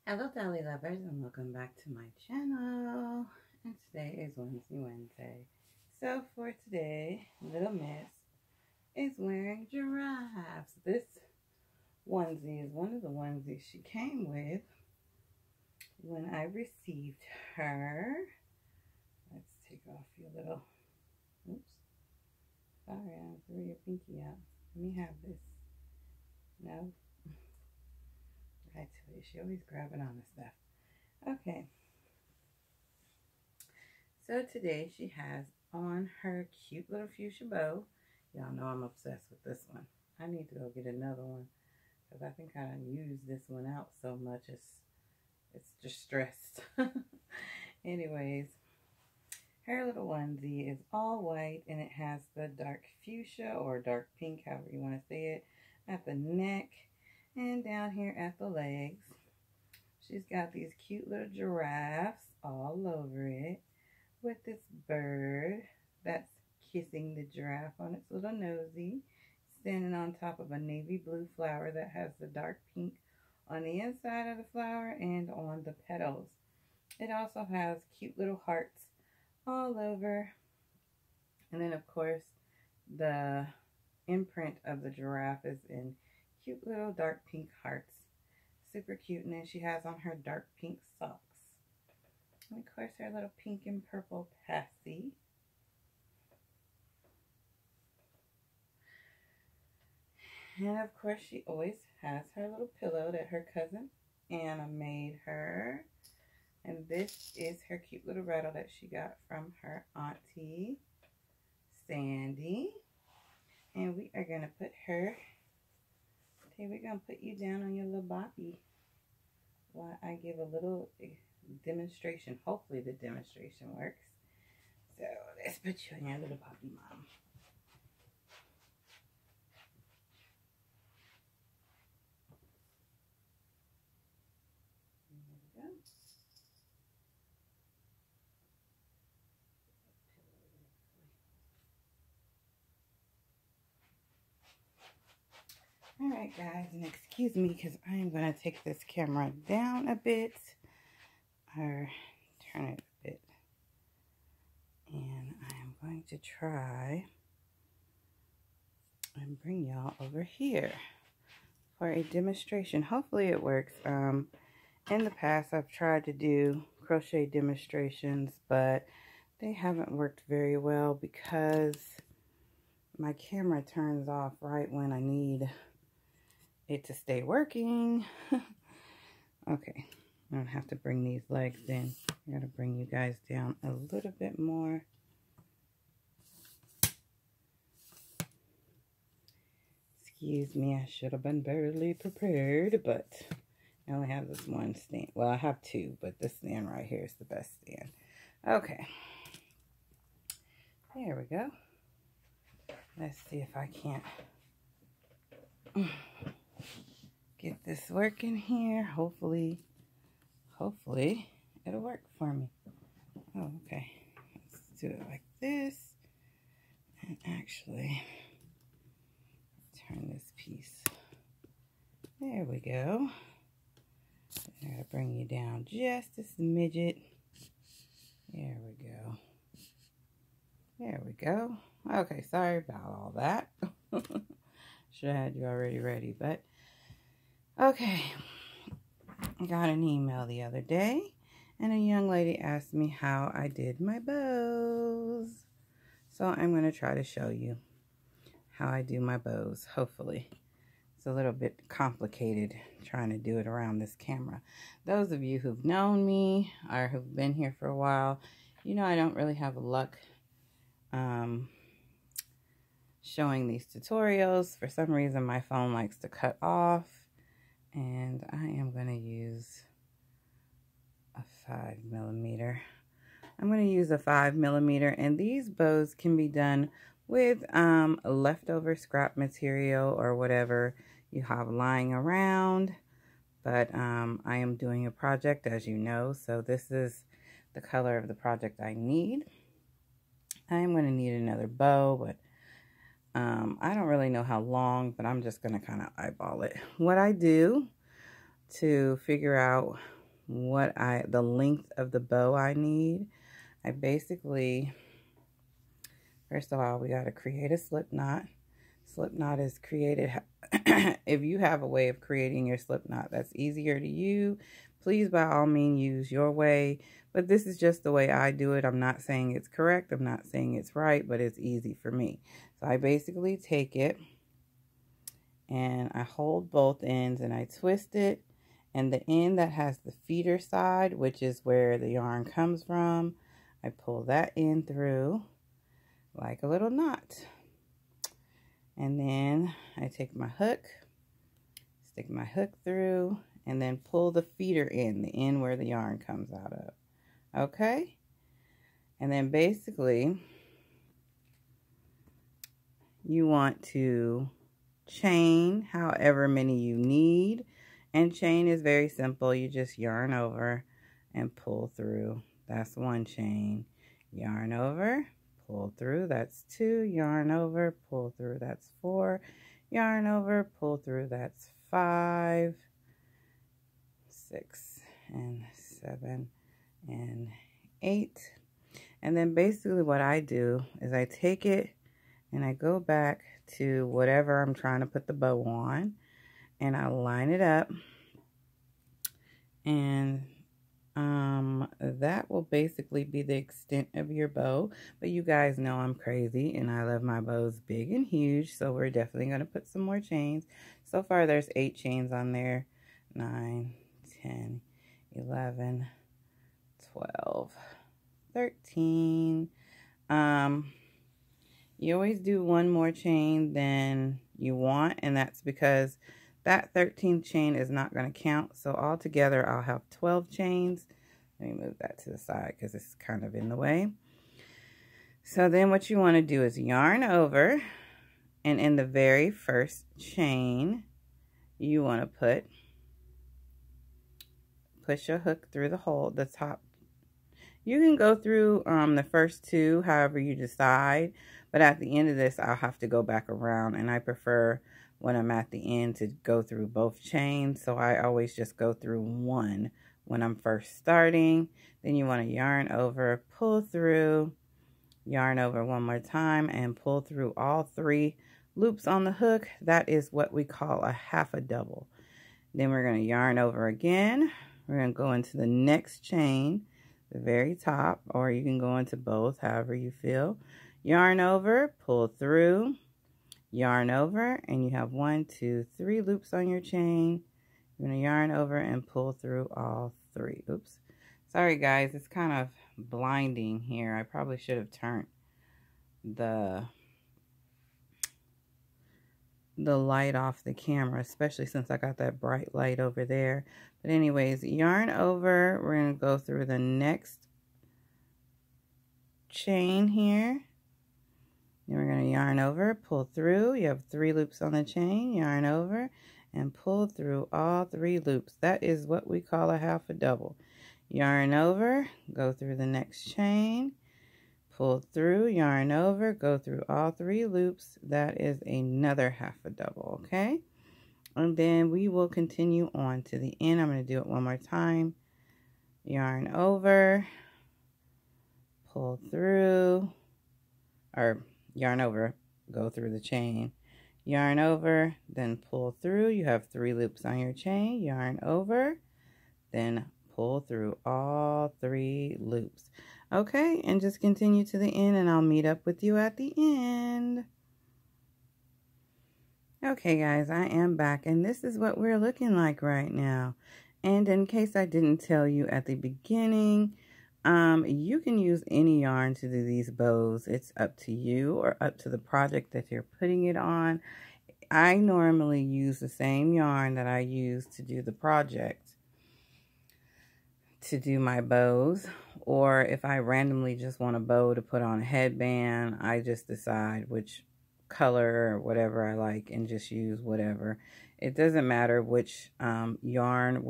Hello Dolly lovers and welcome back to my channel. And today is Oncie Wenday. So for today, little miss is wearing giraffes. This onesie is one of the onesies she came with when I received her. Let's take off your little, oops, sorry, I threw your pinky out. Let me have this. No. I tell you, she always grabbing on the stuff. Okay. So today she has on her cute little fuchsia bow. Y'all know I'm obsessed with this one. I need to go get another one because I think I used this one out so much. It's just stressed. Anyways, her little onesie is all white and it has the dark fuchsia or dark pink, however you want to say it, at the neck. And down here at the legs, she's got these cute little giraffes all over it with this bird that's kissing the giraffe on its little nosy, standing on top of a navy blue flower that has the dark pink on the inside of the flower and on the petals. It also has cute little hearts all over. And then, of course, the imprint of the giraffe is in cute little dark pink hearts. Super cute. And then she has on her dark pink socks. And of course her little pink and purple passy. And of course she always has her little pillow that her cousin Anna made her. And this is her cute little rattle that she got from her auntie Sandy. And we are going to put her, okay, we're going to put you down on your little boppy while I give a little demonstration. Hopefully the demonstration works. So let's put you on your little boppy, Mom. There we go. Alright guys, and excuse me because I am going to take this camera down a bit, or turn it a bit, and I am going to try and bring y'all over here for a demonstration. Hopefully it works. In the past I've tried to do crochet demonstrations, but they haven't worked very well because my camera turns off right when I need it to stay working. Okay, I don't have to bring these legs in. I gotta bring you guys down a little bit more. Excuse me, I should have been barely prepared, but I only have this one stand. Well, I have two, but this stand right here is the best stand. Okay, there we go. Let's see if I can't get this working here. Hopefully it'll work for me. Oh, okay. Let's do it like this. And actually, turn this piece. There we go. I gotta bring you down just a smidget. There we go. There we go. Okay, sorry about all that. Should have had you already ready, but okay. I got an email the other day, and a young lady asked me how I did my bows. So I'm going to try to show you how I do my bows, hopefully. It's a little bit complicated trying to do it around this camera. Those of you who've known me or who've been here for a while, you know I don't really have luck showing these tutorials. For some reason my phone likes to cut off. And I am going to use a 5mm. I'm going to use a 5mm, and these bows can be done with leftover scrap material or whatever you have lying around. But I am doing a project, as you know, so this is the color of the project I need. I am going to need another bow, but I don't really know how long, but I'm just going to kind of eyeball it. What I do to figure out the length of the bow I need, I basically, first of all, we got to create a slip knot. Slip knot is created, if you have a way of creating your slip knot that's easier to you, please by all means use your way. But this is just the way I do it. I'm not saying it's correct. I'm not saying it's right, but it's easy for me. So I basically take it and I hold both ends and I twist it. And the end that has the feeder side, which is where the yarn comes from, I pull that end through like a little knot. And then I take my hook, stick my hook through, and then pull the feeder end, the end where the yarn comes out of. Okay? And then basically, you want to chain however many you need. And chain is very simple. You just yarn over and pull through. That's one chain. Yarn over, pull through, that's 2, yarn over, pull through, that's 4, yarn over, pull through, that's 5, 6, and 7, and 8. And then basically what I do is I take it and I go back to whatever I'm trying to put the bow on, and I line it up, and that will basically be the extent of your bow. But you guys know I'm crazy and I love my bows big and huge, so we're definitely going to put some more chains. So far there's 8 chains on there. 9, 10, 11, 12, 13. You always do one more chain than you want, and that's because that 13th chain is not going to count. So altogether I'll have 12 chains. Let me move that to the side because it's kind of in the way. So then what you want to do is yarn over, and in the very first chain you want to push your hook through the hole, the top. You can go through the first 2 however you decide, but at the end of this I'll have to go back around, and I prefer when I'm at the end to go through both chains, so I always just go through one when I'm first starting. Then you want to yarn over, pull through, yarn over one more time, and pull through all 3 loops on the hook. That is what we call a half a double. Then we're going to yarn over again. We're going to go into the next chain, the very top, or you can go into both, however you feel. Yarn over, pull through, yarn over, and you have 1, 2, 3 loops on your chain. You're going to yarn over and pull through all 3. Oops. Sorry guys, it's kind of blinding here. I probably should have turned the light off the camera, especially since I got that bright light over there. But anyways, yarn over. We're going to go through the next chain here. Then we're going to yarn over, pull through. You have 3 loops on the chain. Yarn over and pull through all 3 loops. That is what we call a half a double. Yarn over, go through the next chain, pull through, yarn over, go through all 3 loops. That is another half a double, okay? And then we will continue on to the end. I'm going to do it one more time. Yarn over, pull through, or yarn over, go through the chain. Yarn over, then pull through. You have 3 loops on your chain. Yarn over, then pull through all 3 loops. Okay, and just continue to the end, and I'll meet up with you at the end. Okay guys, I am back, and this is what we're looking like right now. And in case I didn't tell you at the beginning, you can use any yarn to do these bows. It's up to you or up to the project that you're putting it on. I normally use the same yarn that I use to do the project to do my bows, or if I randomly just want a bow to put on a headband, I just decide which color or whatever I like and just use whatever. It doesn't matter which yarn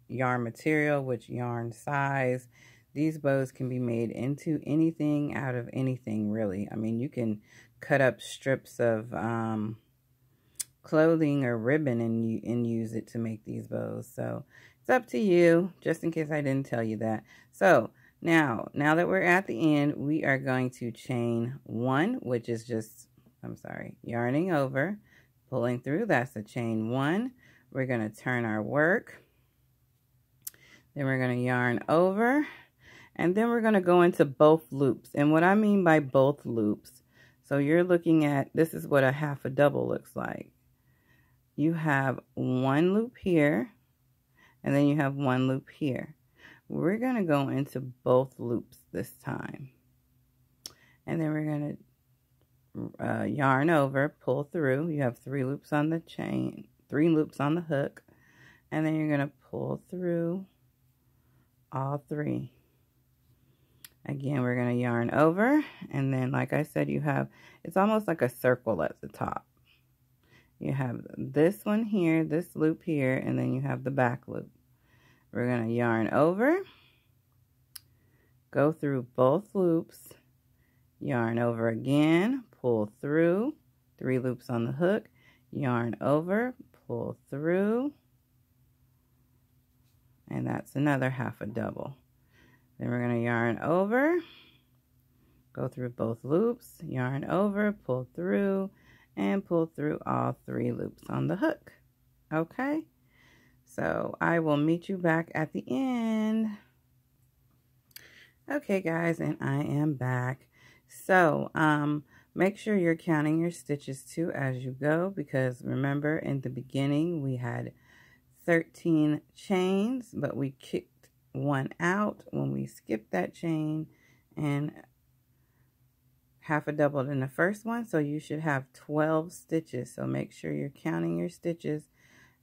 material, which yarn size. These bows can be made into anything, out of anything, really. I mean, you can cut up strips of clothing or ribbon and use it to make these bows. So It's up to you, just in case I didn't tell you that. So now that we're at the end, we are going to chain 1, which is just, yarning over, pulling through. That's a chain 1. We're going to turn our work. Then we're going to yarn over, and then we're going to go into both loops. And what I mean by both loops, so you're looking at, this is what a half a double looks like. You have 1 loop here, and then you have 1 loop here. We're going to go into both loops this time. And then we're going to yarn over, pull through. You have 3 loops on the chain, 3 loops on the hook. And then you're going to pull through all 3. Again, we're going to yarn over. And then, like I said, you have, it's almost like a circle at the top. You have this one here, this loop here, and then you have the back loop. We're going to yarn over, go through both loops, yarn over again, pull through, 3 loops on the hook, yarn over, pull through, and that's another half a double. Then we're going to yarn over, go through both loops, yarn over, pull through, and pull through all 3 loops on the hook. Okay? So I will meet you back at the end. Okay, guys, and I am back. So make sure you're counting your stitches too as you go, because remember in the beginning we had 13 chains, but we kicked 1 out when we skipped that chain and half a doubled in the first one. So you should have 12 stitches. So make sure you're counting your stitches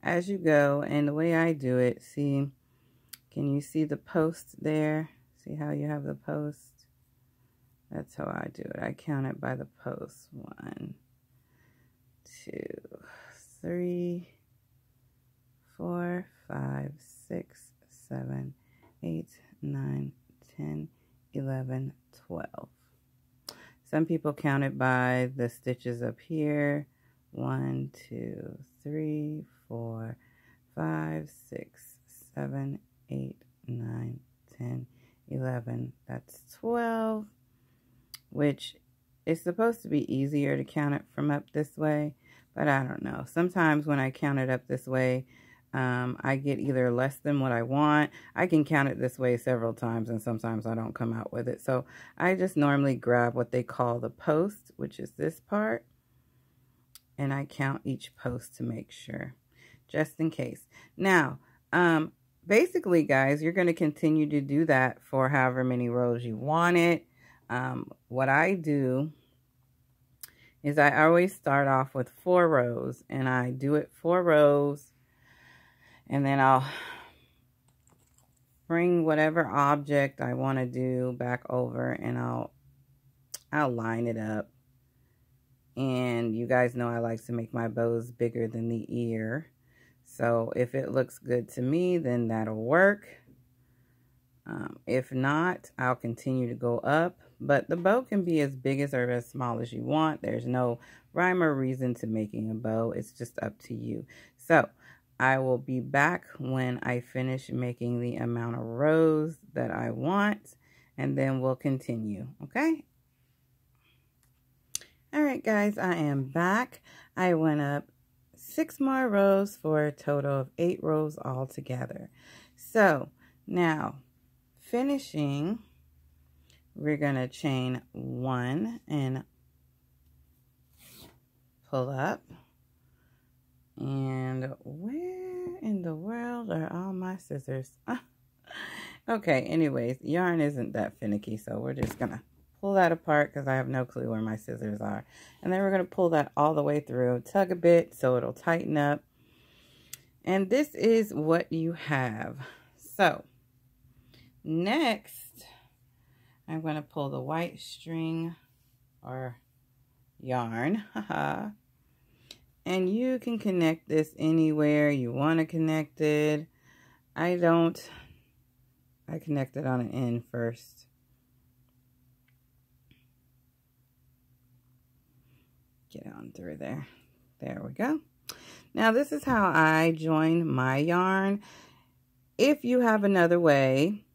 as you go. And the way I do it, see, can you see the post there? See how you have the post? That's how I do it. I count it by the post. 1, 2, 3, 4, 5, 6, 7, 8, 9, 10, 11, 12. Some people count it by the stitches up here. 1, 2, 3, 4, 5, 6, 7, 8, 9, 10, 11. That's 12, which is supposed to be easier to count it from up this way, but I don't know. Sometimes when I count it up this way, I get either less than what I want. I can count it this way several times, and sometimes I don't come out with it. So I just normally grab what they call the post, which is this part, and I count each post to make sure, just in case. Now, basically, guys, you're going to continue to do that for however many rows you want it. What I do is I always start off with 4 rows, and I do it 4 rows. And then I'll bring whatever object I want to do back over, and I'll line it up. And you guys know I like to make my bows bigger than the ear. So if it looks good to me, then that'll work. If not, I'll continue to go up. But the bow can be as big as or as small as you want. There's no rhyme or reason to making a bow. It's just up to you. So I will be back when I finish making the amount of rows that I want, and then we'll continue, okay? All right, guys, I am back. I went up 6 more rows for a total of 8 rows altogether. So now, finishing, we're going to chain 1 and pull up. And where in the world are all my scissors? Okay, anyways, yarn isn't that finicky, so we're just going to pull that apart because I have no clue where my scissors are. And then we're going to pull that all the way through, tug a bit so it'll tighten up. And this is what you have. So, next, I'm going to pull the white string or yarn. Haha. And you can connect this anywhere you want to connect it. I connect it on an end first. Get on through there. There we go. Now this is how I join my yarn. If you have another way,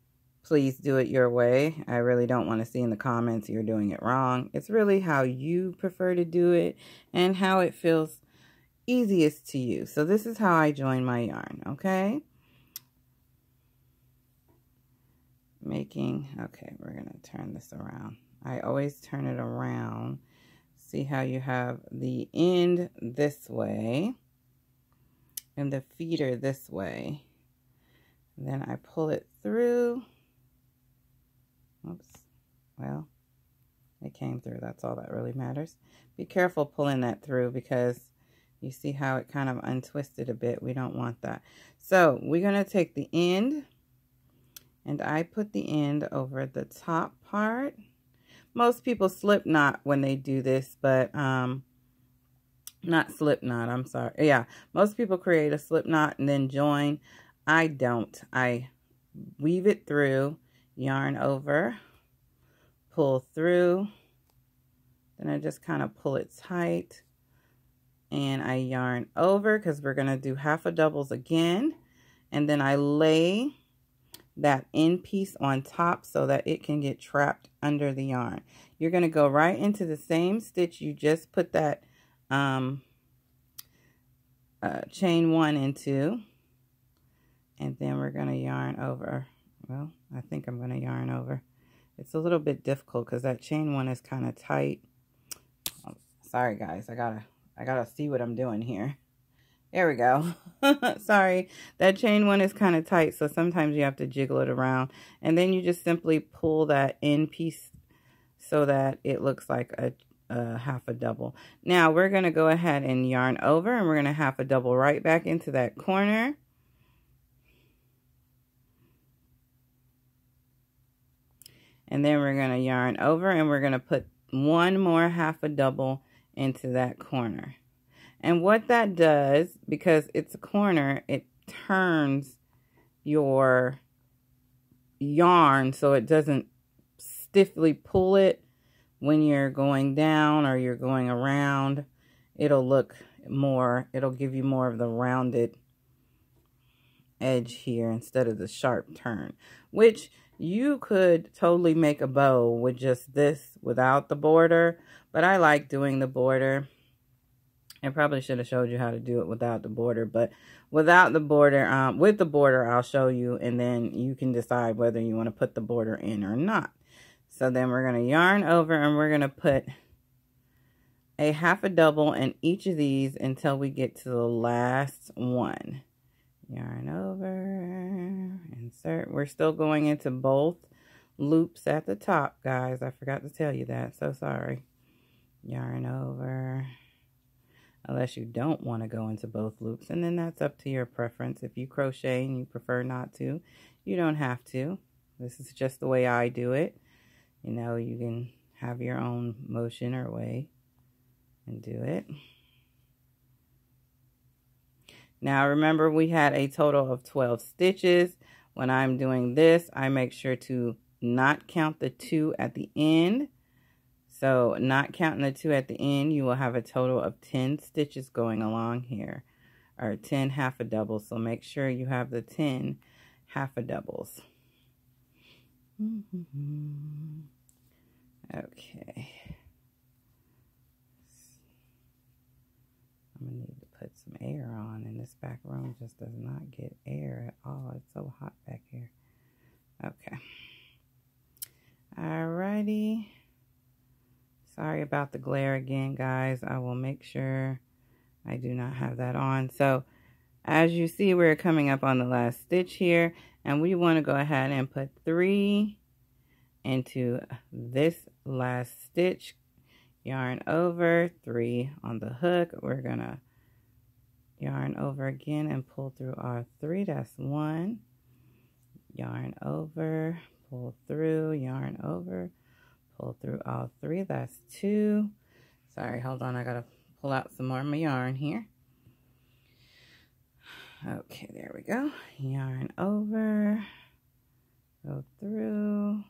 please do it your way. I really don't want to see in the comments you're doing it wrong. It's really how you prefer to do it and how it feels easiest to you. So this is how I join my yarn, okay? Okay, we're going to turn this around. I always turn it around. See how you have the end this way and the feeder this way. And then I pull it through. Oops. Well, it came through. That's all that really matters. Be careful pulling that through because you see how it kind of untwisted a bit. We don't want that. So we're going to take the end, and I put the end over the top part. Most people slip knot when they do this, but not slip knot, I'm sorry. Yeah, most people create a slip knot and then join. I don't. I weave it through, yarn over, pull through, then I just kind of pull it tight, and I yarn over because we're going to do half a doubles again, and then I lay that end piece on top so that it can get trapped under the yarn. You're going to go right into the same stitch you just put that chain 1 into, and then we're going to yarn over. Well, I think I'm going to yarn over. It's a little bit difficult because that chain 1 is kind of tight. Oh, sorry guys, I gotta see what I'm doing here. There we go. Sorry, that chain 1 is kind of tight, so sometimes you have to jiggle it around. And then you just simply pull that end piece so that it looks like a half a double. Now we're going to go ahead and yarn over, and we're going to half a double right back into that corner. And then we're going to yarn over, and we're going to put one more half a double into that corner. And what that does, because it's a corner, it turns your yarn so it doesn't stiffly pull it when you're going down or you're going around. It'll look more, it'll give you more of the rounded edge here instead of the sharp turn, which you could totally make a bow with just this without the border, but I like doing the border. I probably should have showed you how to do it without the border, but without the border, with the border, I'll show you, and then you can decide whether you want to put the border in or not. So then we're going to yarn over, and we're going to put a half a double in each of these until we get to the last one. Yarn over, insert. We're still going into both loops at the top, guys. I forgot to tell you that, so sorry. Yarn over. Unless you don't want to go into both loops, and then that's up to your preference. If you crochet and you prefer not to, you don't have to. This is just the way I do it. You know, you can have your own motion or way and do it. Now remember, we had a total of 12 stitches. When I'm doing this, I make sure to not count the 2 at the end. So not counting the 2 at the end, you will have a total of 10 stitches going along here, or 10 half a doubles. So make sure you have the 10 half a doubles. Okay. I'm gonna need to put some air on, and this back room just does not get air at all. It's so hot back here. Okay. Alrighty. Sorry about the glare again, guys. I will make sure I do not have that on. So as you see, we're coming up on the last stitch here, and we want to go ahead and put 3 into this last stitch. Yarn over, 3 on the hook. We're gonna yarn over again and pull through our 3. That's 1. Yarn over, pull through, yarn over, pull through all 3. That's 2. Sorry, hold on. I gotta pull out some more of my yarn here. Okay, there we go. Yarn over, go through,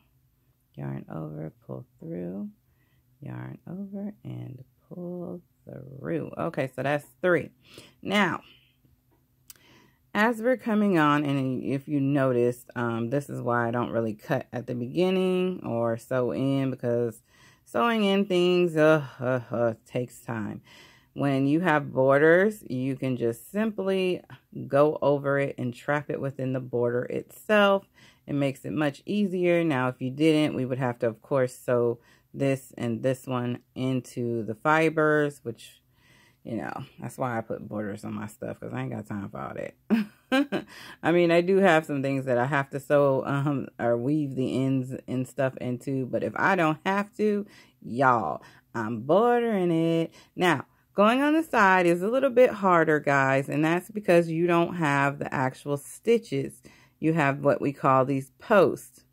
yarn over, pull through, yarn over, and pull through. Okay, so that's 3. Now, as we're coming on, and if you noticed, this is why I don't really cut at the beginning or sew in, because sewing in things takes time. When you have borders, you can just simply go over it and trap it within the border itself. It makes it much easier. Now, if you didn't, we would have to, of course, sew this and this one into the fibers, which, you know, that's why I put borders on my stuff, because I ain't got time for all that. I mean, I do have some things that I have to sew or weave the ends and stuff into, but if I don't have to, y'all, I'm bordering it. Now, going on the side is a little bit harder, guys, and that's because you don't have the actual stitches. You have what we call these posts.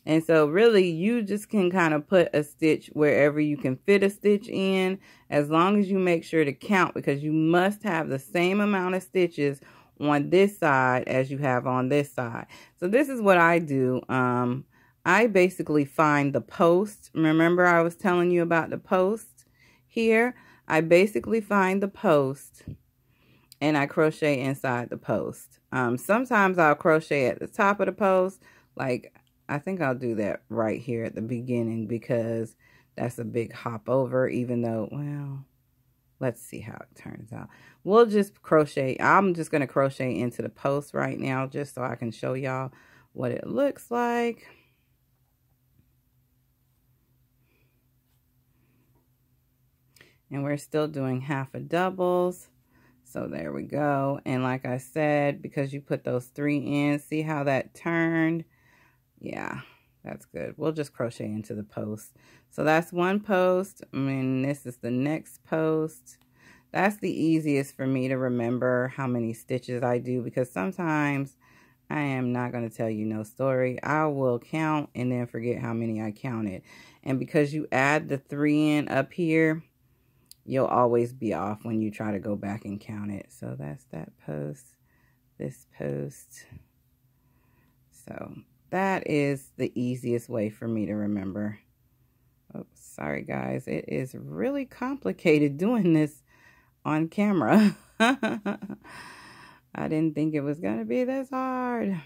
And so really you just can kind of put a stitch wherever you can fit a stitch in, as long as you make sure to count, because you must have the same amount of stitches on this side as you have on this side. So this is what I do. I basically find the post. Remember I was telling you about the post here? I basically find the post and I crochet inside the post. Sometimes I'll crochet at the top of the post. Like, I think I'll do that right here at the beginning, because that's a big hop over, even though, well, let's see how it turns out. We'll just crochet. I'm just going to crochet into the post right now, just so I can show y'all what it looks like. And we're still doing half a doubles. So there we go. And like I said, because you put those 3 in, see how that turned? Yeah, that's good. We'll just crochet into the post. So that's one post. I mean, this is the next post. That's the easiest for me to remember how many stitches I do, because sometimes I am not going to tell you no story. I will count and then forget how many I counted. And because you add the 3 in up here, you'll always be off when you try to go back and count it. So that's that post, this post. So that is the easiest way for me to remember. Oh, sorry guys. It is really complicated doing this on camera. I didn't think it was going to be this hard.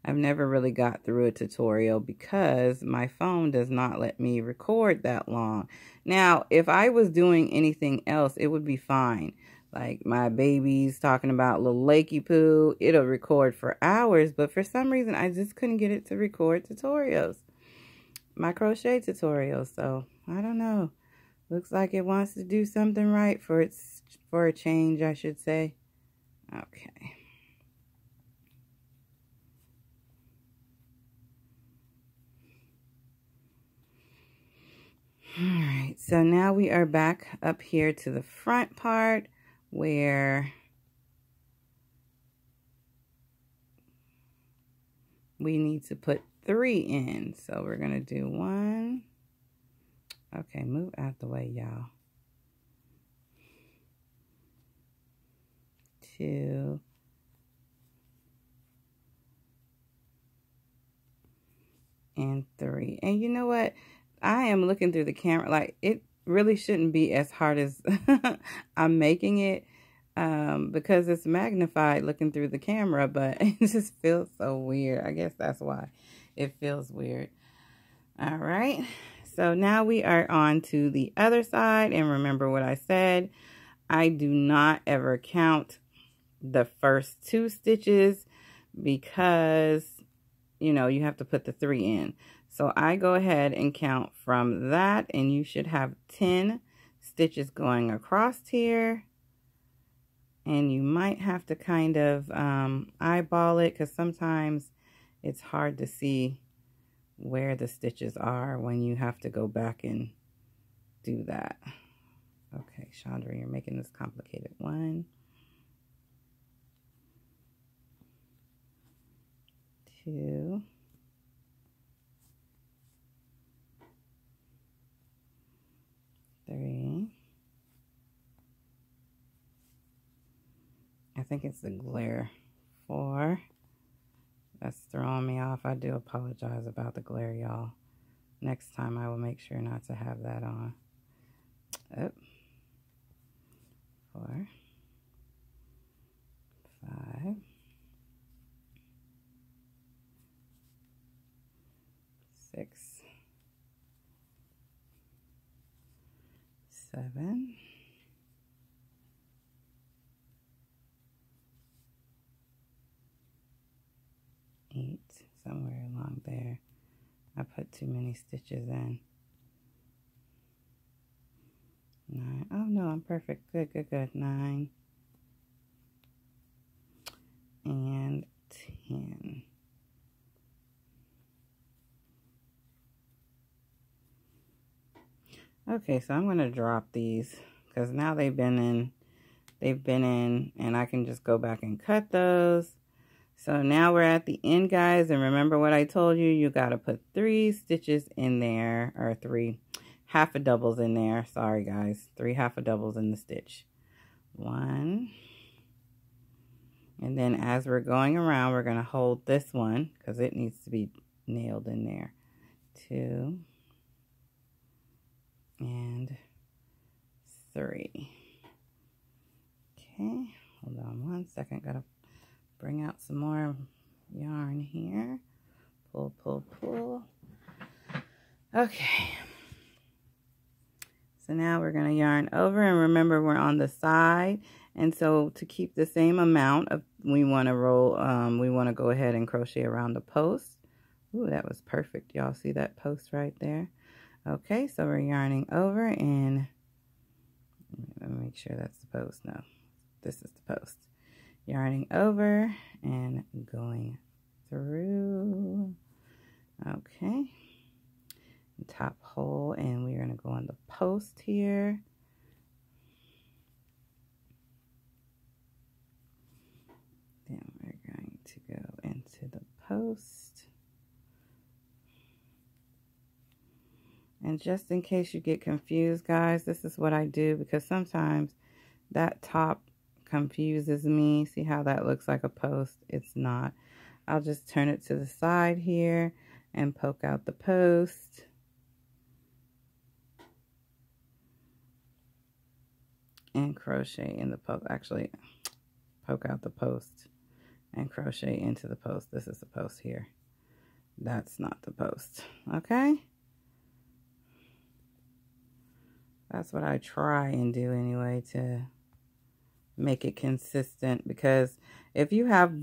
I've never really got through a tutorial because my phone does not let me record that long. Now, if I was doing anything else, it would be fine. Like my baby's talking about little Lakey Poo, it'll record for hours, but for some reason, I just couldn't get it to record tutorials. My crochet tutorials, so I don't know. Looks like it wants to do something right for a change, I should say. Okay. Alright, so now we are back up here to the front part where we need to put 3 in. So we're going to do 1. Okay, move out the way, y'all. 2. And 3. And you know what? I am looking through the camera, like it really shouldn't be as hard as I'm making it, because it's magnified looking through the camera, but it just feels so weird. I guess that's why it feels weird. All right, so now we are on to the other side, and remember what I said. I do not ever count the first 2 stitches because, you know, you have to put the 3 in. So I go ahead and count from that, and you should have 10 stitches going across here. And you might have to kind of eyeball it, because sometimes it's hard to see where the stitches are when you have to go back and do that. Okay, Chandra, you're making this complicated. 1, 2, 3. I think it's the glare. 4. That's throwing me off. I do apologize about the glare, y'all. Next time I will make sure not to have that on. Up. 4, 5, 6, 7, 8, somewhere along there. I put too many stitches in. 9. Oh no, I'm perfect. Good, good, good. 9 and 10. Okay, so I'm going to drop these because now they've been in, and I can just go back and cut those. So now we're at the end, guys, and remember what I told you, you got to put 3 stitches in there, or 3 half a doubles in there. Sorry, guys, 3 half a doubles in the stitch. 1, and then as we're going around, we're going to hold this one because it needs to be nailed in there. 2 and 3. Okay, hold on 1 second. Gotta bring out some more yarn here. Pull, pull, pull. Okay. So now we're going to yarn over, and remember we're on the side, and so to keep the same amount of, we want to roll, we want to go ahead and crochet around the post. Ooh, that was perfect. Y'all see that post right there? Okay, so we're yarning over, and let me make sure that's the post. No, this is the post. Yarning over and going through. Okay. Top hole, and we're going to go on the post here. Then we're going to go into the post. And just in case you get confused, guys, this is what I do, because sometimes that top confuses me. See how that looks like a post? It's not. I'll just turn it to the side here and poke out the post. And crochet in the post. Actually, poke out the post and crochet into the post. This is the post here. That's not the post. Okay? That's what I try and do anyway to make it consistent, because if you have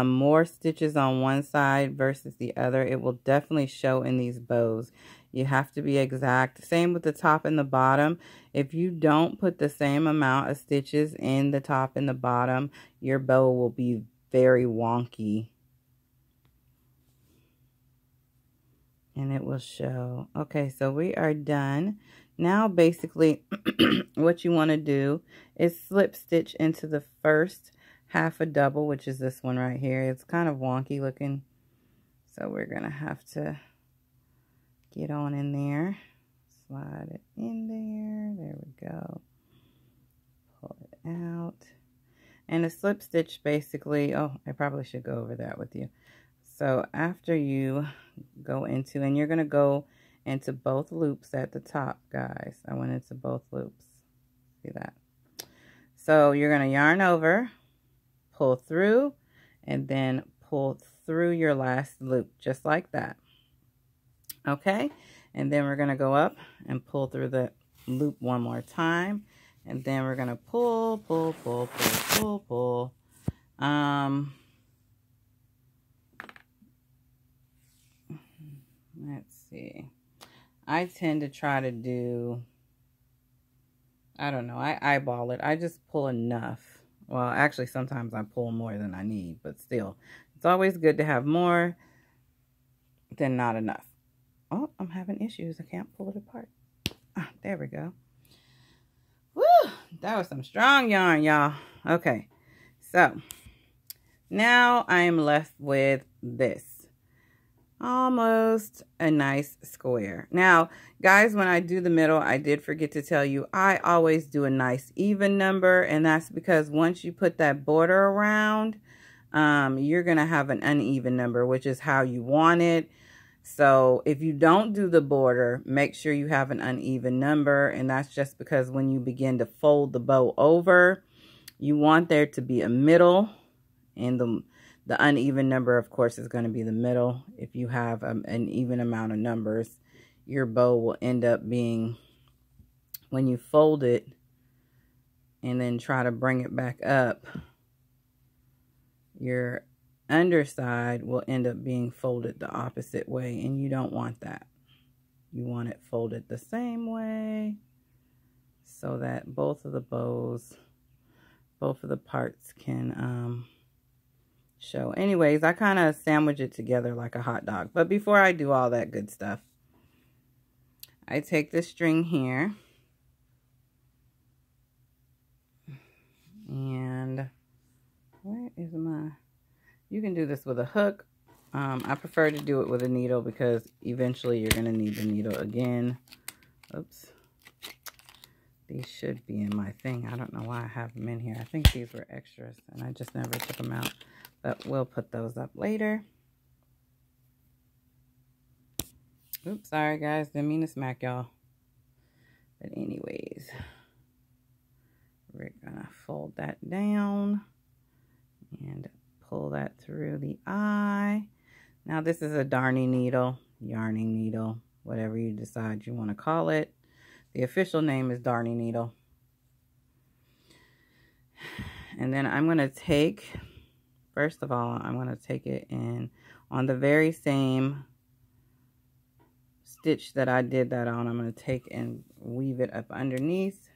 more stitches on one side versus the other, it will definitely show in these bows. You have to be exact. Same with the top and the bottom. If you don't put the same amount of stitches in the top and the bottom, your bow will be very wonky. And it will show. Okay, so we are done. Now basically what you want to do is slip stitch into the first half a double, which is this one right here. It's kind of wonky looking, so we're going to have to get on in there. Slide it in there. There we go. Pull it out. And a slip stitch basically, oh, I probably should go over that with you. So after you go into, and you're going to go into both loops at the top, guys. I went into both loops. See that? So you're going to yarn over, pull through, and then pull through your last loop, just like that. Okay? And then we're going to go up and pull through the loop one more time. And then we're going to pull, pull, pull, pull, pull, pull. Let's see. I tend to try to do, I don't know, I eyeball it. I just pull enough. Well, actually, sometimes I pull more than I need, but still, it's always good to have more than not enough. Oh, I'm having issues. I can't pull it apart. Ah, there we go. Woo! That was some strong yarn, y'all. Okay, so now I am left with this. Almost a nice square. Now, guys, when I do the middle, I did forget to tell you, I always do a nice even number, and that's because once you put that border around, you're going to have an uneven number, which is how you want it. So if you don't do the border, make sure you have an uneven number, and that's just because when you begin to fold the bow over, you want there to be a middle And the uneven number, of course, is going to be the middle. If you have an even amount of numbers, your bow will end up being, when you fold it and then try to bring it back up, your underside will end up being folded the opposite way, and you don't want that. You want it folded the same way so that both of the bows, both of the parts can show. Anyways, I kind of sandwich it together like a hot dog. But before I do all that good stuff, I take the string here and where is my, you can do this with a hook. I prefer to do it with a needle because eventually you're going to need the needle again. Oops. These should be in my thing. I don't know why I have them in here. I think these were extras and I just never took them out. But we'll put those up later. Oops, sorry guys. Didn't mean to smack y'all. But anyways, we're going to fold that down and pull that through the eye. Now this is a darning needle, yarning needle, whatever you decide you want to call it. The official name is darning needle. And then I'm going to take, first of all, I'm going to take it in on the very same stitch that I did that on. I'm going to take and weave it up underneath.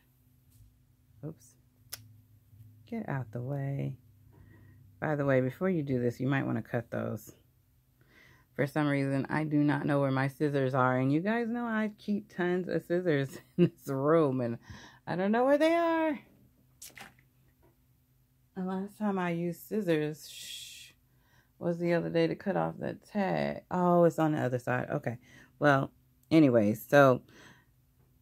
Oops. Get out the way. By the way, before you do this, you might want to cut those. For some reason, I do not know where my scissors are. And you guys know I keep tons of scissors in this room. And I don't know where they are. The last time I used scissors was the other day to cut off that tag. Oh, it's on the other side. Okay. Well, anyways, so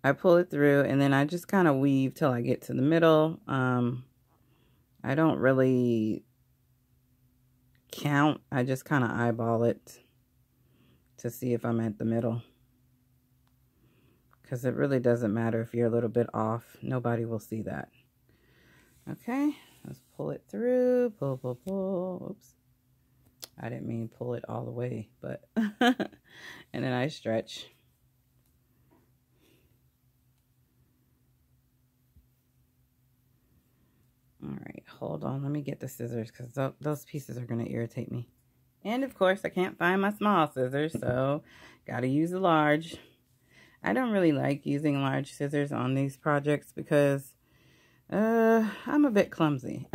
I pull it through. And then I just kind of weave till I get to the middle. I don't really count. I just kind of eyeball it to see if I'm at the middle, because it really doesn't matter if you're a little bit off. Nobody will see that. Okay, let's pull it through. Pull, pull, pull. Oops, I didn't mean pull it all the way, but and then I stretch. All right, hold on. Let me get the scissors because those pieces are going to irritate me. And of course, I can't find my small scissors, so got to use the large. I don't really like using large scissors on these projects because I'm a bit clumsy.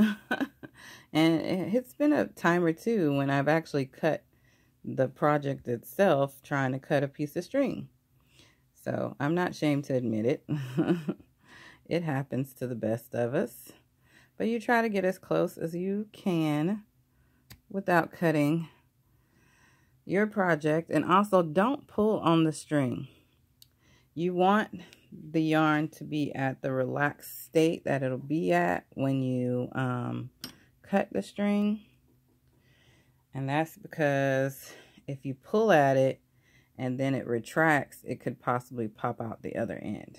And it's been a time or two when I've actually cut the project itself trying to cut a piece of string. So I'm not ashamed to admit it. It happens to the best of us. But you try to get as close as you can without cutting your project. And also don't pull on the string. You want the yarn to be at the relaxed state that it'll be at when you cut the string. And that's because if you pull at it and then it retracts, it could possibly pop out the other end.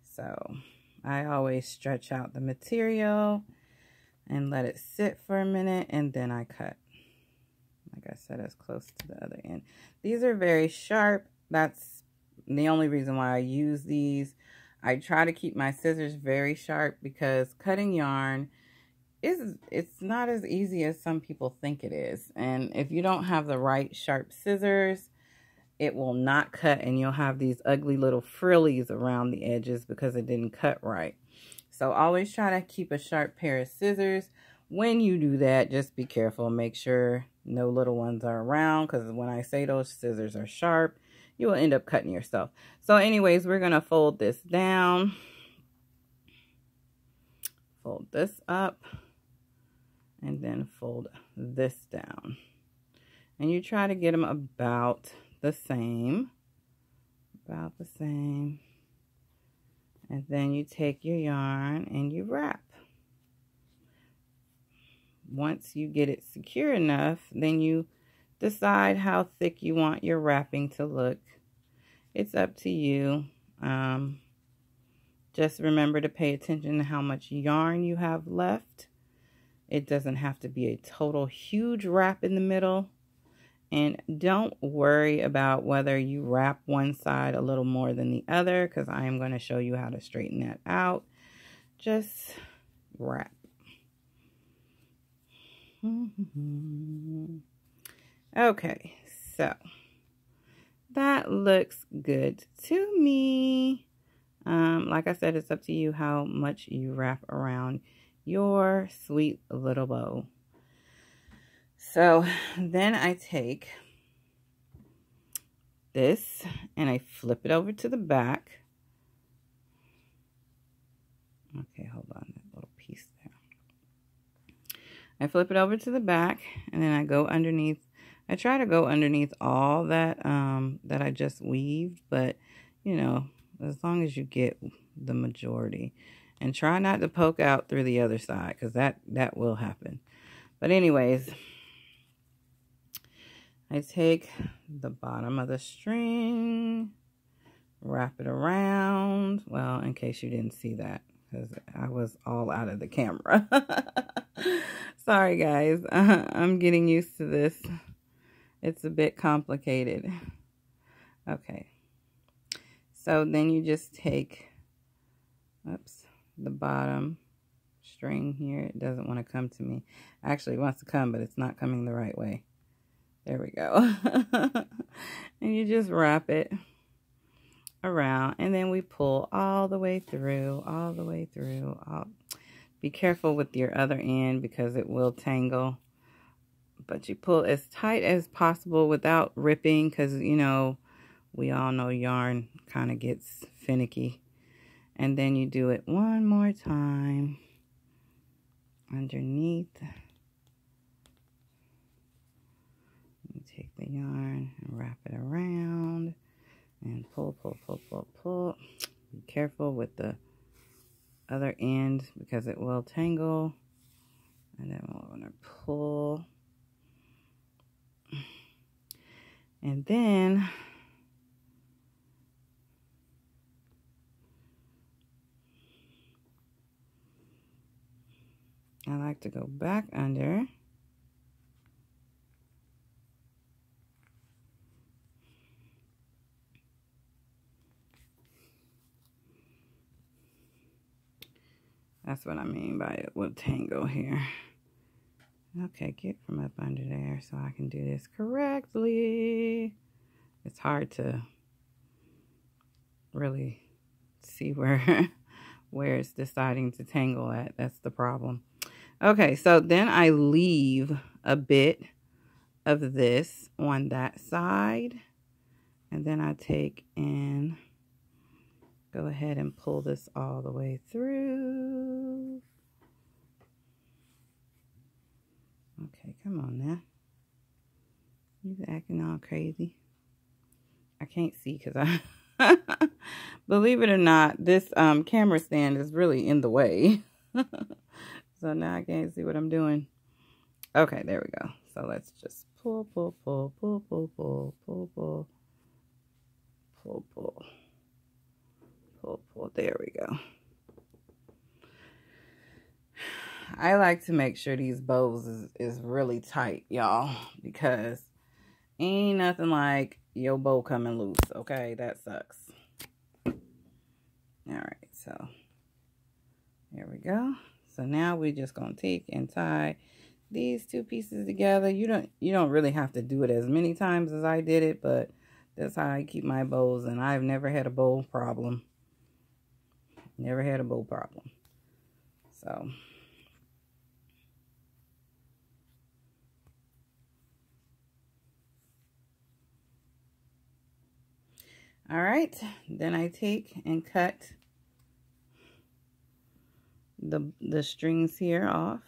So I always stretch out the material and let it sit for a minute, and then I cut. Like I said, as close to the other end. These are very sharp. That's the only reason why I use these. I try to keep my scissors very sharp because cutting yarn it's not as easy as some people think it is. And if you don't have the right sharp scissors, it will not cut, and you'll have these ugly little frillies around the edges because it didn't cut right. So always try to keep a sharp pair of scissors. When you do that, just be careful. Make sure no little ones are around, because when I say those scissors are sharp, you will end up cutting yourself. So anyways, we're going to fold this down. Fold this up. And then fold this down. And you try to get them about the same. About the same. And then you take your yarn and you wrap. Once you get it secure enough, then you decide how thick you want your wrapping to look. It's up to you. Just remember to pay attention to how much yarn you have left. It doesn't have to be a total huge wrap in the middle. And don't worry about whether you wrap one side a little more than the other, because I am going to show you how to straighten that out. Just wrap. Okay, so that looks good to me. Like I said, it's up to you how much you wrap around your sweet little bow. So then I take this and I flip it over to the back. Okay, hold on, that little piece there. I flip it over to the back, and then I go underneath. I try to go underneath all that that I just weaved, but you know, as long as you get the majority, and try not to poke out through the other side, because that will happen. But anyways, I take the bottom of the string, wrap it around. Well, in case you didn't see that, because I was all out of the camera. Sorry, guys. I'm getting used to this. It's a bit complicated. Okay. So then you just take, oops, the bottom string here. It doesn't want to come to me. Actually, it wants to come, but it's not coming the right way. There we go. And you just wrap it around, and then we pull all the way through, all the way through. Be careful with your other end because it will tangle. But you pull as tight as possible without ripping, because, you know, we all know yarn kind of gets finicky. And then you do it one more time underneath. You take the yarn and wrap it around and pull, pull, pull, pull, pull. Be careful with the other end because it will tangle. And then we're going to pull. And then I like to go back under. That's what I mean by it will tangle here. Okay, get from up under there so I can do this correctly. It's hard to really see where it's deciding to tangle at. That's the problem. Okay, so then I leave a bit of this on that side. And then I take and go ahead and pull this all the way through. Okay, come on now. You're acting all crazy. I can't see because I... Believe it or not, this camera stand is really in the way. So now I can't see what I'm doing. Okay, there we go. So let's just pull, pull, pull, pull, pull, pull, pull, pull, pull, pull. Pull, pull. There we go. I like to make sure these bows is really tight, y'all, because ain't nothing like your bow coming loose, okay? That sucks. All right, so there we go. So now we're just gonna take and tie these two pieces together. You don't really have to do it as many times as I did it, but that's how I keep my bows, and I've never had a bow problem. Never had a bow problem. So all right, then I take and cut the strings here off.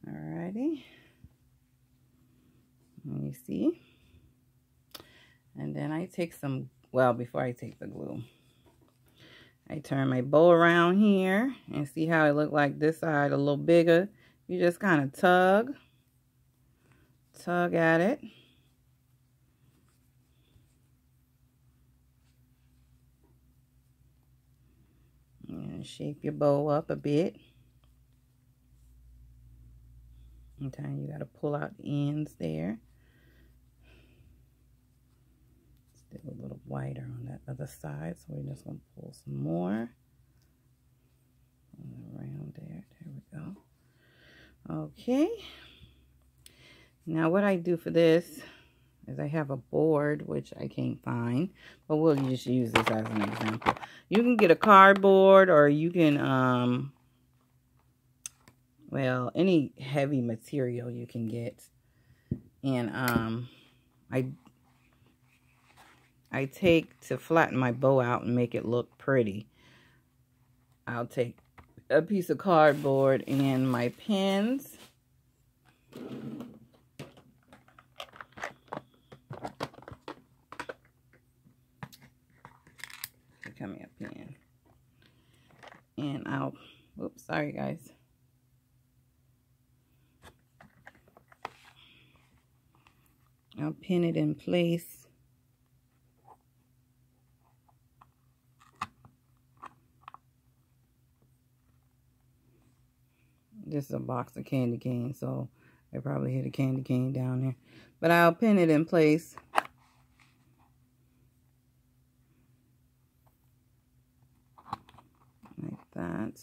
Alrighty. Let me see. And then I take some, well, before I take the glue, I turn my bow around here and see how it looked like this side a little bigger. You just kind of tug at it. And shape your bow up a bit. Sometimes you got to pull out the ends there. Still a little wider on that other side, so we're just going to pull some more. Around there. There we go. Okay. Now what I do for this is I have a board, which I can't find, but we'll just use this as an example. You can get a cardboard, or you can, well, any heavy material you can get. And I take, to flatten my bow out and make it look pretty, I'll take a piece of cardboard and my pins. Come here, pen. And I'll, oops, sorry guys. I'll pin it in place. This is a box of candy canes, so I probably hit a candy cane down there. But I'll pin it in place. Like that.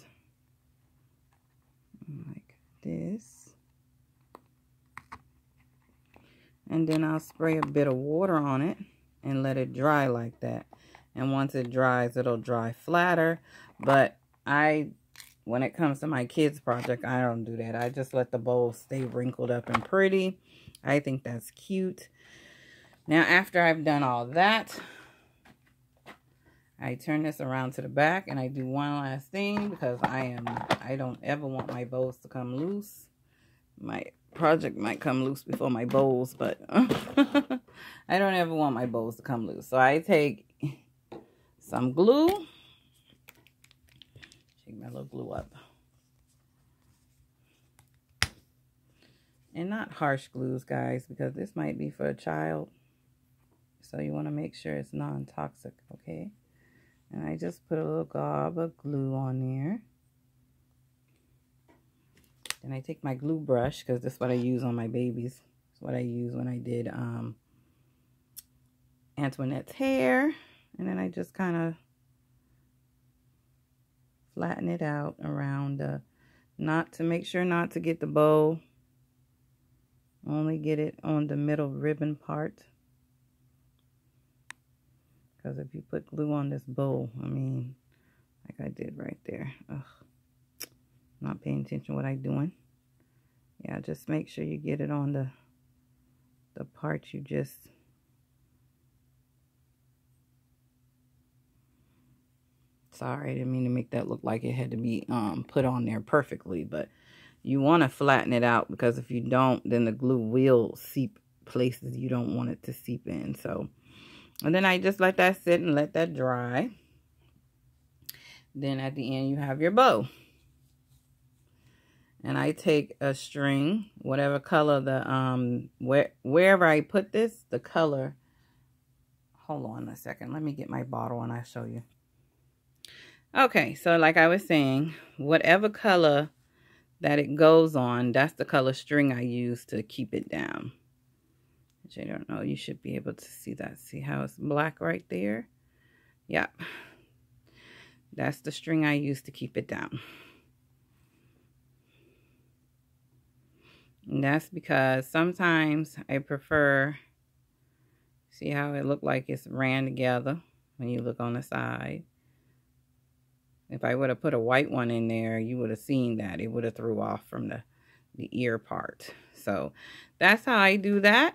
Like this. And then I'll spray a bit of water on it and let it dry like that. And once it dries, it'll dry flatter. But when it comes to my kids' project, I don't do that. I just let the bowl stay wrinkled up and pretty. I think that's cute. Now, after I've done all that, I turn this around to the back and I do one last thing, because I don't ever want my bows to come loose. My project might come loose before my bows, but I don't ever want my bows to come loose. So I take some glue. Shake my little glue up. And not harsh glues, guys, because this might be for a child. So you want to make sure it's non-toxic, okay? And I just put a little gob of glue on there. Then I take my glue brush, because that's what I use on my babies. It's what I used when I did Antoinette's hair. And then I just kind of flatten it out around, to make sure not to get the bow. Only get it on the middle ribbon part. Because if you put glue on this bow, I mean, like I did right there. Ugh. Not paying attention to what I'm doing. Yeah, just make sure you get it on the part you just... Sorry, I didn't mean to make that look like it had to be put on there perfectly, but you want to flatten it out, because if you don't, then the glue will seep places you don't want it to seep in. So, and then I just let that sit and let that dry. Then at the end, you have your bow. And I take a string, whatever color wherever I put this, the color. Hold on a second. Let me get my bottle and I'll show you. Okay, so like I was saying, whatever color that it goes on, that's the color string I use to keep it down. Which I don't know, you should be able to see that. See how it's black right there? Yep. That's the string I use to keep it down. And that's because sometimes I prefer, see how it looked like it's ran together when you look on the side. If I would have put a white one in there, you would have seen that. It would have threw off from the ear part. So that's how I do that.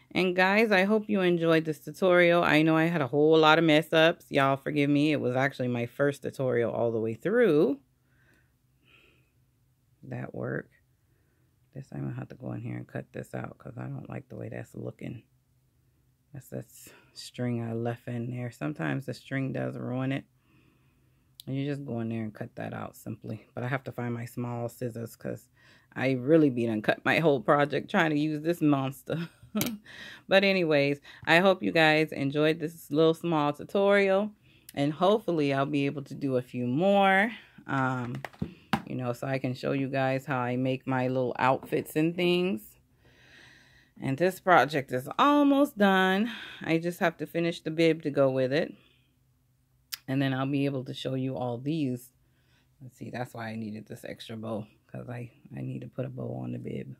And guys, I hope you enjoyed this tutorial. I know I had a whole lot of mess ups. Y'all forgive me. It was actually my first tutorial all the way through. That work. This I'm gonna have to go in here and cut this out, because I don't like the way that's looking. That's that string I left in there. Sometimes the string does ruin it. And you just go in there and cut that out simply. But I have to find my small scissors, because I really done cut my whole project trying to use this monster. But anyways, I hope you guys enjoyed this little small tutorial. And hopefully I'll be able to do a few more, you know, so I can show you guys how I make my little outfits and things. And this project is almost done. I just have to finish the bib to go with it. And then I'll be able to show you all these. Let's see, that's why I needed this extra bow, because I need to put a bow on the bib.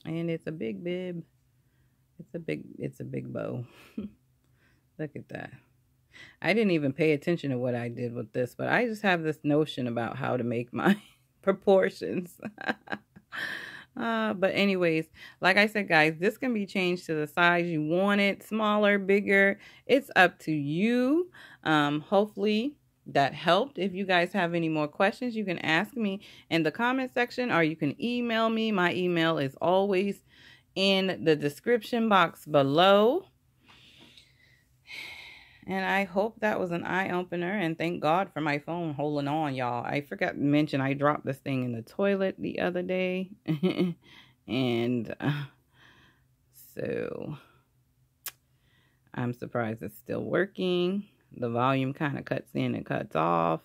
And it's a big bib. It's a big bow. Look at that. I didn't even pay attention to what I did with this, but I just have this notion about how to make my proportions. But anyways, like I said, guys, this can be changed to the size you want it, smaller, bigger. It's up to you. Hopefully that helped. If you guys have any more questions, you can ask me in the comment section, or you can email me. My email is always in the description box below. And I hope that was an eye-opener, and thank God for my phone holding on, y'all. I forgot to mention I dropped this thing in the toilet the other day. And so I'm surprised it's still working. The volume kind of cuts in and cuts off.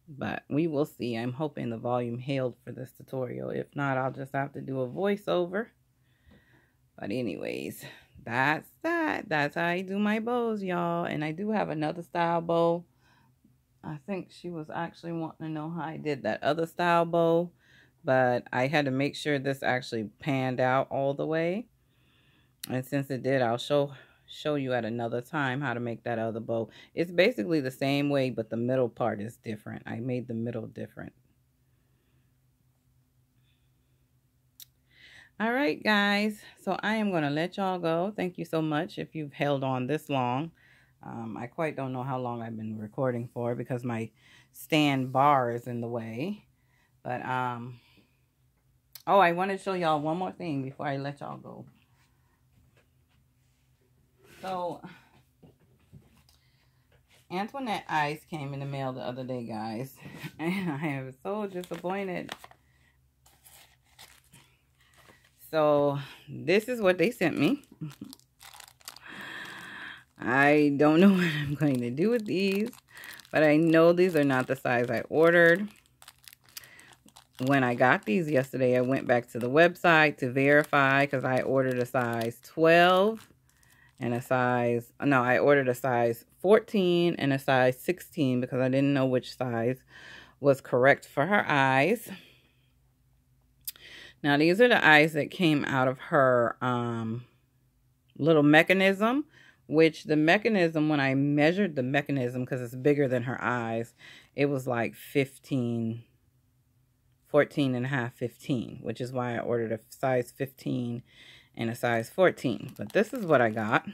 But we will see. I'm hoping the volume held for this tutorial. If not, I'll just have to do a voiceover. But anyways, that's that. That's how I do my bows, y'all. And I do have another style bow. I think she was actually wanting to know how I did that other style bow, but I had to make sure this actually panned out all the way. And since it did, I'll show you at another time how to make that other bow. It's basically the same way, but the middle part is different. I made the middle different. All right, guys, so I am going to let y'all go. Thank you so much if you've held on this long. I quite don't know how long I've been recording for because my stand bar is in the way. But, oh, I want to show y'all one more thing before I let y'all go. So, Antoinette eyes came in the mail the other day, guys. And I am so disappointed. So, this is what they sent me. I don't know what I'm going to do with these, but I know these are not the size I ordered. When I got these yesterday, I went back to the website to verify because I ordered a size 12 and a size, no, I ordered a size 14 and a size 16 because I didn't know which size was correct for her eyes. Now, these are the eyes that came out of her little mechanism, which the mechanism, when I measured the mechanism, because it's bigger than her eyes, it was like 14 and a half, 15, which is why I ordered a size 15 and a size 14. But this is what I got.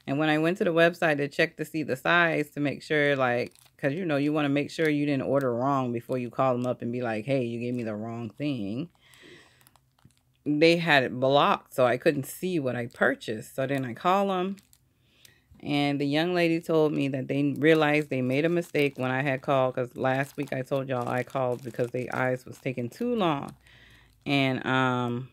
And when I went to the website to check to see the size to make sure, like, because, you know, you want to make sure you didn't order wrong before you call them up and be like, hey, you gave me the wrong thing. They had it blocked, so I couldn't see what I purchased. So then I call them, and the young lady told me that they realized they made a mistake when I had called, because last week I told y'all I called because the eyes was taking too long. And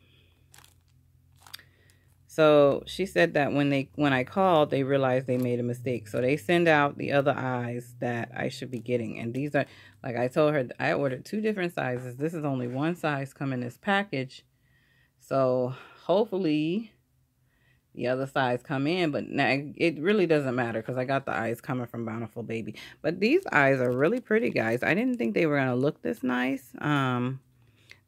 so she said that when I called, they realized they made a mistake. So they send out the other eyes that I should be getting. And these are, like I told her, I ordered 2 different sizes. This is only one size come in this package. So hopefully the other size come in. But now it really doesn't matter because I got the eyes coming from Bountiful Baby. But these eyes are really pretty, guys. I didn't think they were going to look this nice.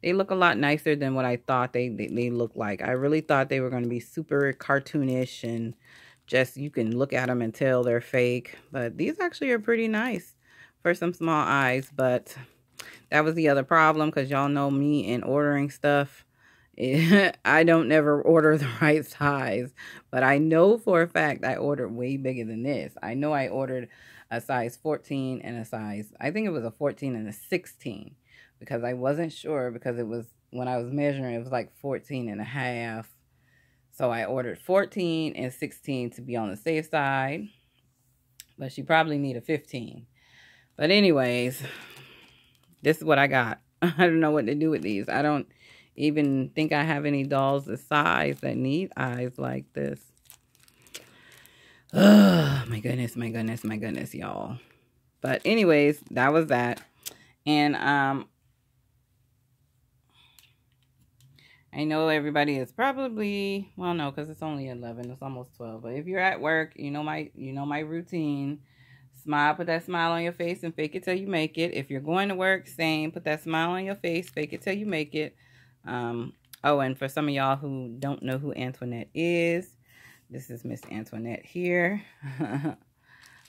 They look a lot nicer than what I thought they look like. I really thought they were going to be super cartoonish and just you can look at them and tell they're fake. But these actually are pretty nice for some small eyes. But that was the other problem because y'all know me in ordering stuff. I don't never order the right size. But I know for a fact I ordered way bigger than this. I know I ordered a size 14 and a size, I think it was a 14 and a 16. Because I wasn't sure because it was, when I was measuring, it was like 14 and a half. So I ordered 14 and 16 to be on the safe side. But she probably need a 15. But anyways, this is what I got. I don't know what to do with these. I don't even think I have any dolls the size that need eyes like this. Oh, my goodness, my goodness, my goodness, y'all. But anyways, that was that. And I know everybody is probably, well, no, because it's only 11. It's almost 12. But if you're at work, you know my routine. Smile, put that smile on your face and fake it till you make it. If you're going to work, same. Put that smile on your face, fake it till you make it. Oh, and for some of y'all who don't know who Antoinette is, this is Miss Antoinette here.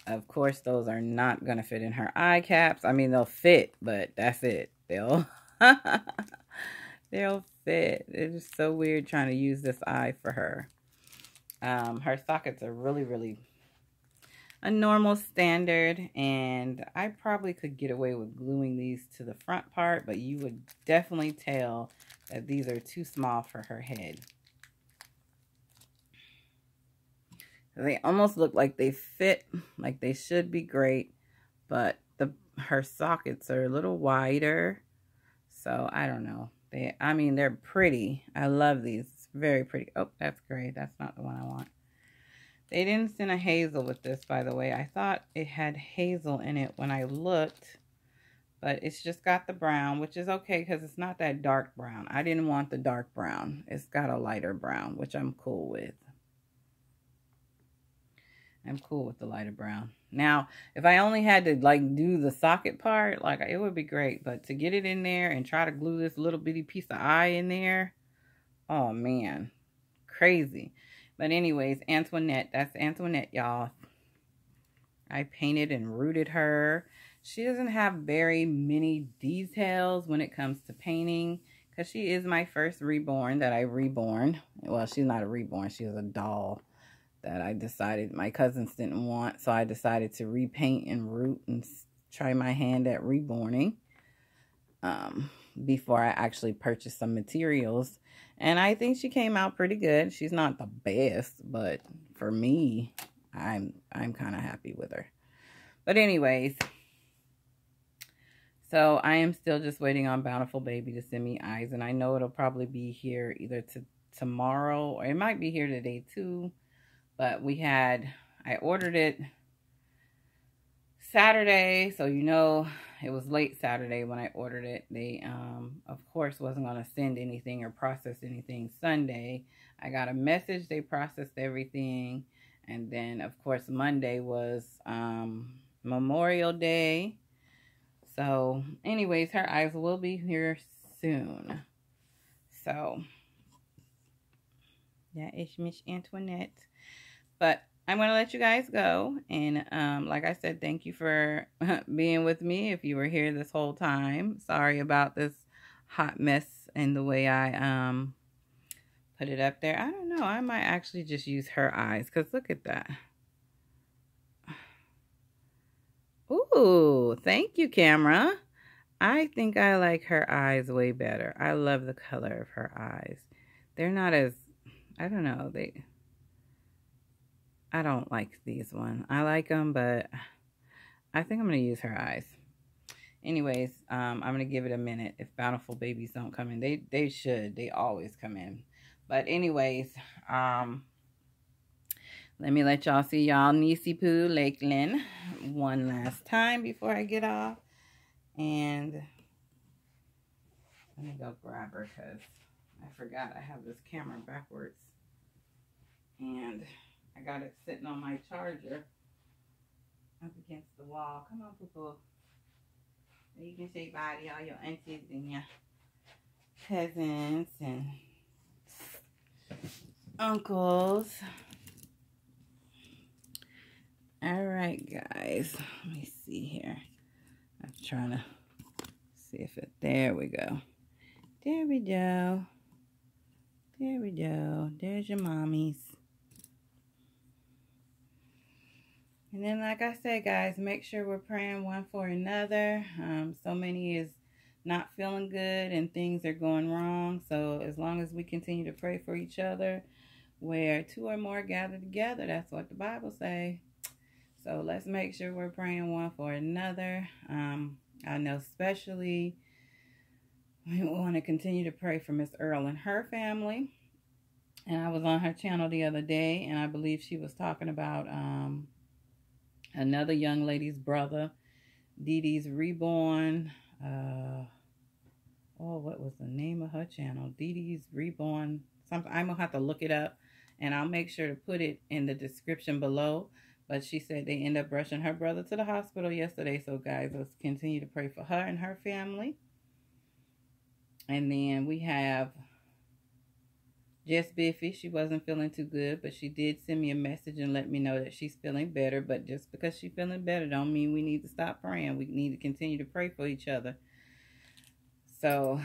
Of course, those are not going to fit in her eye caps. I mean, they'll fit, but that's it. They'll fit. It's just so weird trying to use this eye for her. Her sockets are really, really a normal standard, and I probably could get away with gluing these to the front part, but you would definitely tell that these are too small for her head. They almost look like they fit, like they should be great, but her sockets are a little wider, so I don't know. They're pretty. I love these. It's very pretty. Oh, that's gray. That's not the one I want. They didn't send a hazel with this, by the way. I thought it had hazel in it when I looked, but it's just got the brown, which is okay because it's not that dark brown. I didn't want the dark brown. It's got a lighter brown, which I'm cool with. I'm cool with the lighter brown. Now, if I only had to like do the socket part, like it would be great. But to get it in there and try to glue this little bitty piece of eye in there, oh man, crazy. But anyways, Antoinette, that's Antoinette, y'all. I painted and rooted her. She doesn't have very many details when it comes to painting because she is my first reborn that I reborn. Well, she's not a reborn. She was a doll that I decided my cousins didn't want. So I decided to repaint and root and try my hand at reborning before I actually purchased some materials. And I think she came out pretty good. She's not the best, but for me, I'm kind of happy with her. But anyways, so I am still just waiting on Bountiful Baby to send me eyes. And I know it'll probably be here either tomorrow or it might be here today too. But I ordered it Saturday, so you know it was late Saturday when I ordered it. They, of course, wasn't going to send anything or process anything Sunday. I got a message. They processed everything. And then, of course, Monday was Memorial Day. So, anyways, her eyes will be here soon. So, yeah, it's Miss Antoinette. But I'm going to let you guys go. And like I said, thank you for being with me if you were here this whole time. Sorry about this hot mess and the way I put it up there. I don't know. I might actually just use her eyes because look at that. Ooh, thank you, camera. I think I like her eyes way better. I love the color of her eyes. They're not as, I don't know, I don't like these ones. I like them, but I think I'm going to use her eyes. Anyways, I'm going to give it a minute. If Bountiful Babies don't come in, they should. They always come in. But anyways, let me let y'all see y'all niecey poo Lakelyn one last time before I get off. And let me go grab her because I forgot I have this camera backwards. And I got it sitting on my charger up against the wall. Come on, Poo-Poo. So you can say bye to all your aunties and your cousins and uncles. All right, guys. Let me see here. I'm trying to see if it... There we go. There we go. There we go. There's your mommies. And then, like I said, guys, make sure we're praying one for another. So many is not feeling good and things are going wrong. So as long as we continue to pray for each other, where two or more gather together, that's what the Bible says. So let's make sure we're praying one for another. I know especially We want to continue to pray for Miss Earl and her family. And I was on her channel the other day, and I believe she was talking about another young lady's brother, Dee Dee's Reborn. What was the name of her channel? Dee Dee's Reborn. Something. I'm going to have to look it up, and I'll make sure to put it in the description below. But she said they ended up rushing her brother to the hospital yesterday. So, guys, let's continue to pray for her and her family. And then we have Jess Biffy. She wasn't feeling too good, but she did send me a message and let me know that she's feeling better. But just because she's feeling better don't mean we need to stop praying. We need to continue to pray for each other. So,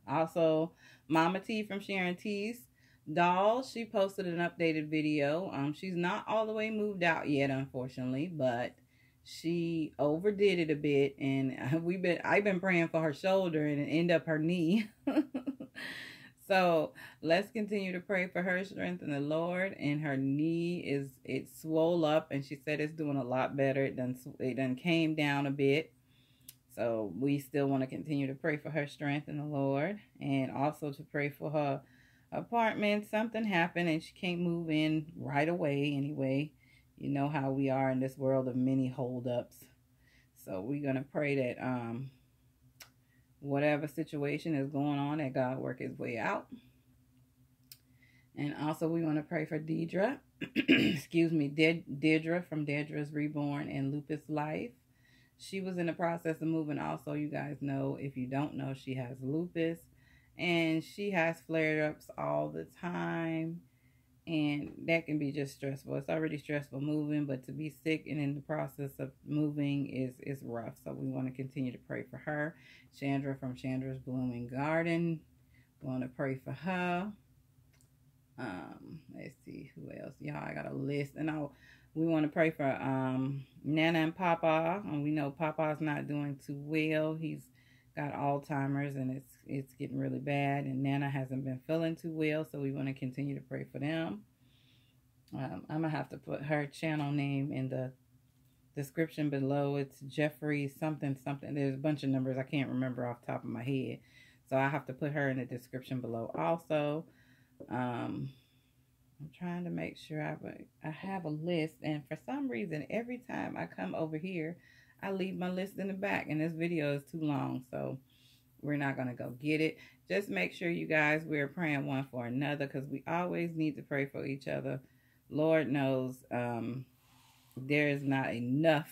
also, Mama T from Sharon T's doll, she posted an updated video. She's not all the way moved out yet, unfortunately, but she overdid it a bit, and I've been praying for her shoulder, and it ended up her knee. So let's continue to pray for her strength in the Lord. And her knee it swole up, and she said it's doing a lot better. It done came down a bit. So we still want to continue to pray for her strength in the Lord, and also to pray for her apartment. Something happened and she can't move in right away anyway. You know how we are in this world of many holdups. So we're going to pray that whatever situation is going on, that God work his way out. And also we want to pray for Deidre. Excuse me, Deidre from Deidre's Reborn and Lupus Life. She was in the process of moving also. You guys know, if you don't know, she has lupus. And she has flare-ups all the time. And that can be just stressful. It's already stressful moving, but to be sick and in the process of moving is rough. So we want to continue to pray for her. Sandra from Sandra's Blooming Garden. We want to pray for her. Let's see who else. Y'all, I got a list. And we want to pray for Nana and Papa. And we know Papa's not doing too well. He's got Alzheimer's, and it's getting really bad. And Nana hasn't been feeling too well, so we want to continue to pray for them. I'm going to have to put her channel name in the description below. It's Jeffrey something. There's a bunch of numbers I can't remember off the top of my head. So I have to put her in the description below also. I'm trying to make sure I have a list, and for some reason every time I come over here I leave my list in the back, and this video is too long, so we're not going to go get it. Just make sure, you guys, we're praying one for another, because we always need to pray for each other. Lord knows there is not enough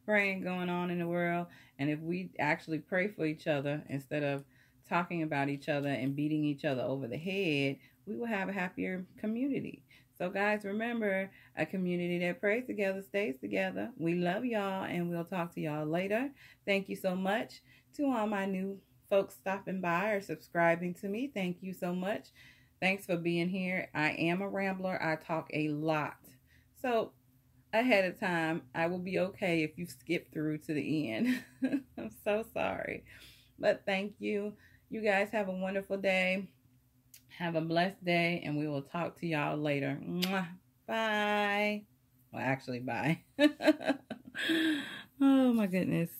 praying going on in the world, and if we actually pray for each other instead of talking about each other and beating each other over the head, we will have a happier community. So, guys, remember, a community that prays together stays together. We love y'all, and we'll talk to y'all later. Thank you so much to all my new folks stopping by or subscribing to me. Thank you so much. Thanks for being here. I am a rambler. I talk a lot. So, ahead of time, I will be okay if you skip through to the end. I'm so sorry. But thank you. You guys have a wonderful day. Have a blessed day, and we will talk to y'all later. Mwah. Bye. Well, actually, bye. Oh, my goodness.